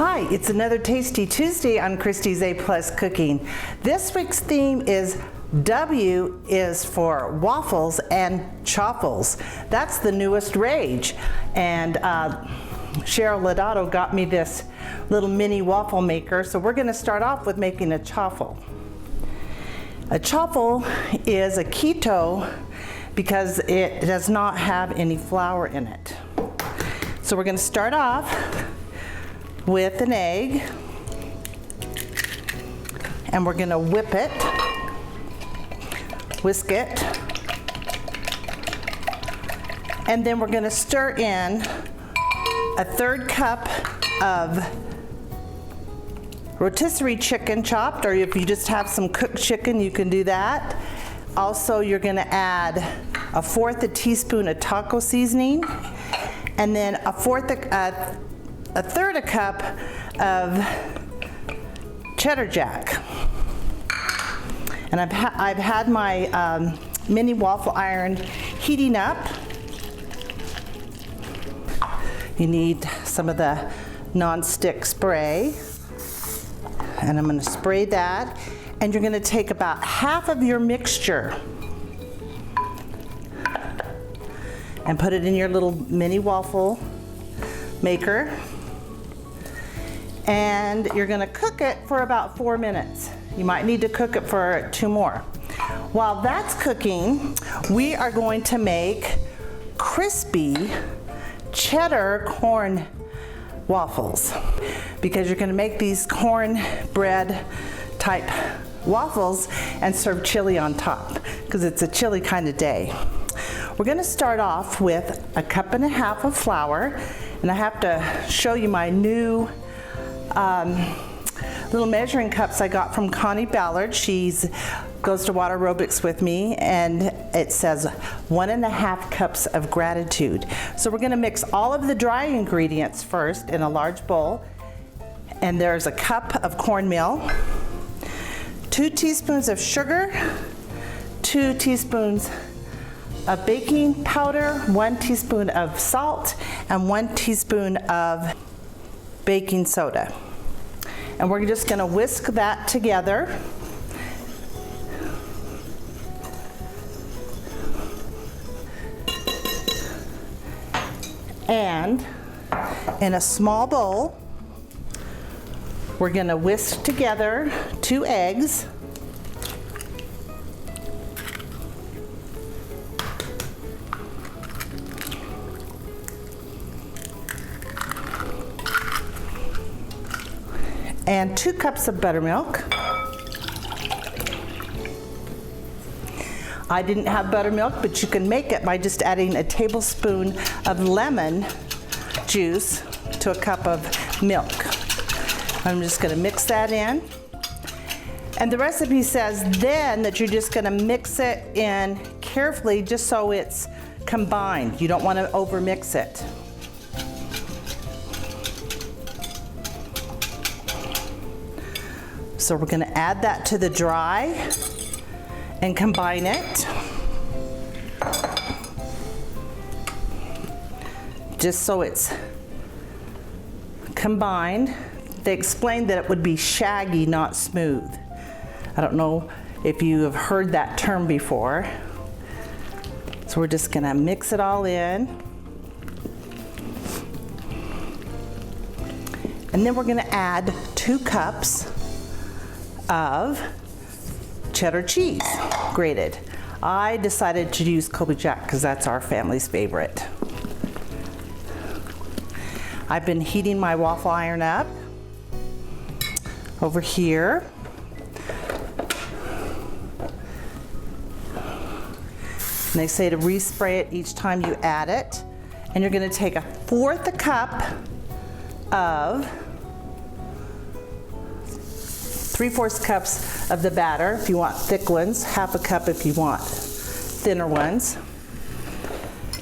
Hi, it's another Tasty Tuesday on Christie's A Plus Cooking. This week's theme is W is for waffles and chaffles. That's the newest rage. And Cheryl Lodato got me this little mini waffle maker, so we're gonna start off with making a chaffle. A chaffle is a keto because it does not have any flour in it. So we're gonna start off with an egg, and we're gonna whip it, whisk it, and then we're gonna stir in a 1/3 cup of rotisserie chicken chopped, or if you just have some cooked chicken, you can do that. Also, you're gonna add a 1/4 teaspoon of taco seasoning, and then a 1/3 cup of cheddar jack. And I've had my mini waffle iron heating up. You need some of the non-stick spray, and I'm going to spray that, and you're going to take about half of your mixture and put it in your little mini waffle maker, and you're going to cook it for about 4 minutes. You might need to cook it for 2 more. While that's cooking, we are going to make crispy cheddar corn waffles, because you're going to make these cornbread type waffles and serve chili on top, because it's a chilly kind of day. We're going to start off with 1.5 cups of flour, and I have to show you my new little measuring cups I got from Connie Ballard. She goes to water aerobics with me, and it says 1.5 cups of gratitude. So we're going to mix all of the dry ingredients first in a large bowl, and there's 1 cup of cornmeal, 2 teaspoons of sugar, 2 teaspoons of baking powder, 1 teaspoon of salt, and 1 teaspoon of baking soda. And we're just going to whisk that together. And in a small bowl, we're going to whisk together 2 eggs, and 2 cups of buttermilk. I didn't have buttermilk, but you can make it by just adding a tablespoon of lemon juice to a cup of milk. I'm just going to mix that in. And the recipe says then that you're just going to mix it in carefully, just so it's combined. You don't want to overmix it. So we're going to add that to the dry and combine it. Just so it's combined. They explained that it would be shaggy, not smooth. I don't know if you have heard that term before. So we're just going to mix it all in. And then we're going to add 2 cups of cheddar cheese, grated. I decided to use Colby Jack because that's our family's favorite. I've been heating my waffle iron up over here. And they say to respray it each time you add it. And you're going to take 1/4 cup of 3/4 cups of the batter if you want thick ones, 1/2 cup if you want thinner ones,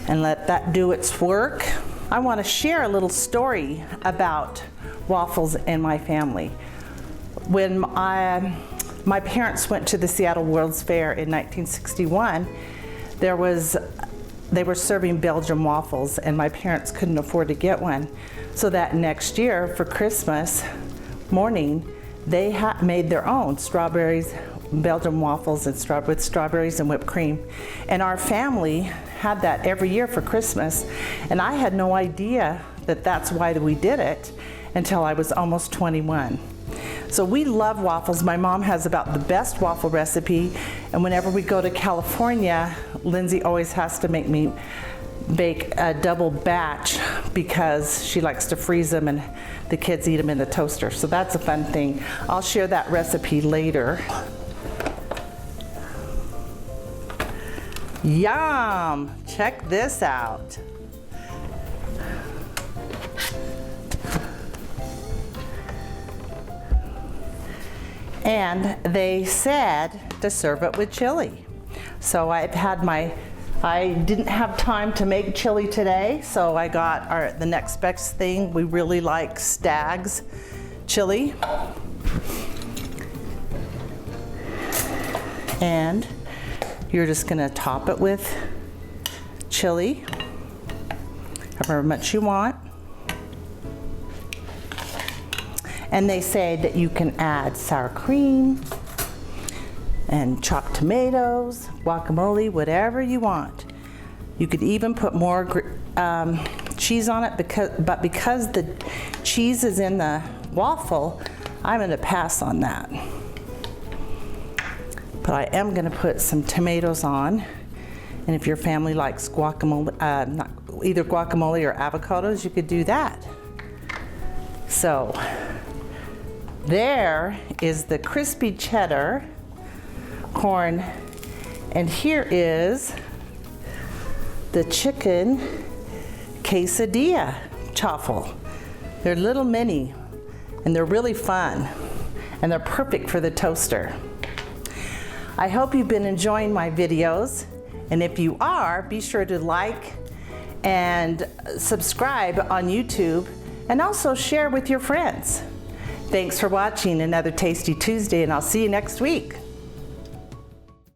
and let that do its work. I want to share a little story about waffles in my family. When my parents went to the Seattle World's Fair in 1961, they were serving Belgian waffles, and my parents couldn't afford to get one. So that next year for Christmas morning, they made their own strawberries, Belgian waffles and with strawberries and whipped cream. And our family had that every year for Christmas. And I had no idea that that's why we did it until I was almost 21. So we love waffles. My mom has about the best waffle recipe. And whenever we go to California, Lindsay always has to make me bake a double batch because she likes to freeze them and the kids eat them in the toaster. So that's a fun thing. I'll share that recipe later. Yum! Check this out. And they said to serve it with chili. So I didn't have time to make chili today, so I got the next best thing. We really like Stag's chili. And you're just gonna top it with chili, however much you want. And they say that you can add sour cream and chopped tomatoes, guacamole, whatever you want. You could even put more cheese on it, but because the cheese is in the waffle, I'm gonna pass on that. But I am gonna put some tomatoes on. And if your family likes guacamole, either guacamole or avocados, you could do that. So there is the crispy cheddar corn, and here is the chicken quesadilla chaffle. They're little mini, and they're really fun, and they're perfect for the toaster. I hope you've been enjoying my videos, and if you are, be sure to like and subscribe on YouTube, and also share with your friends. Thanks for watching another Tasty Tuesday, and I'll see you next week.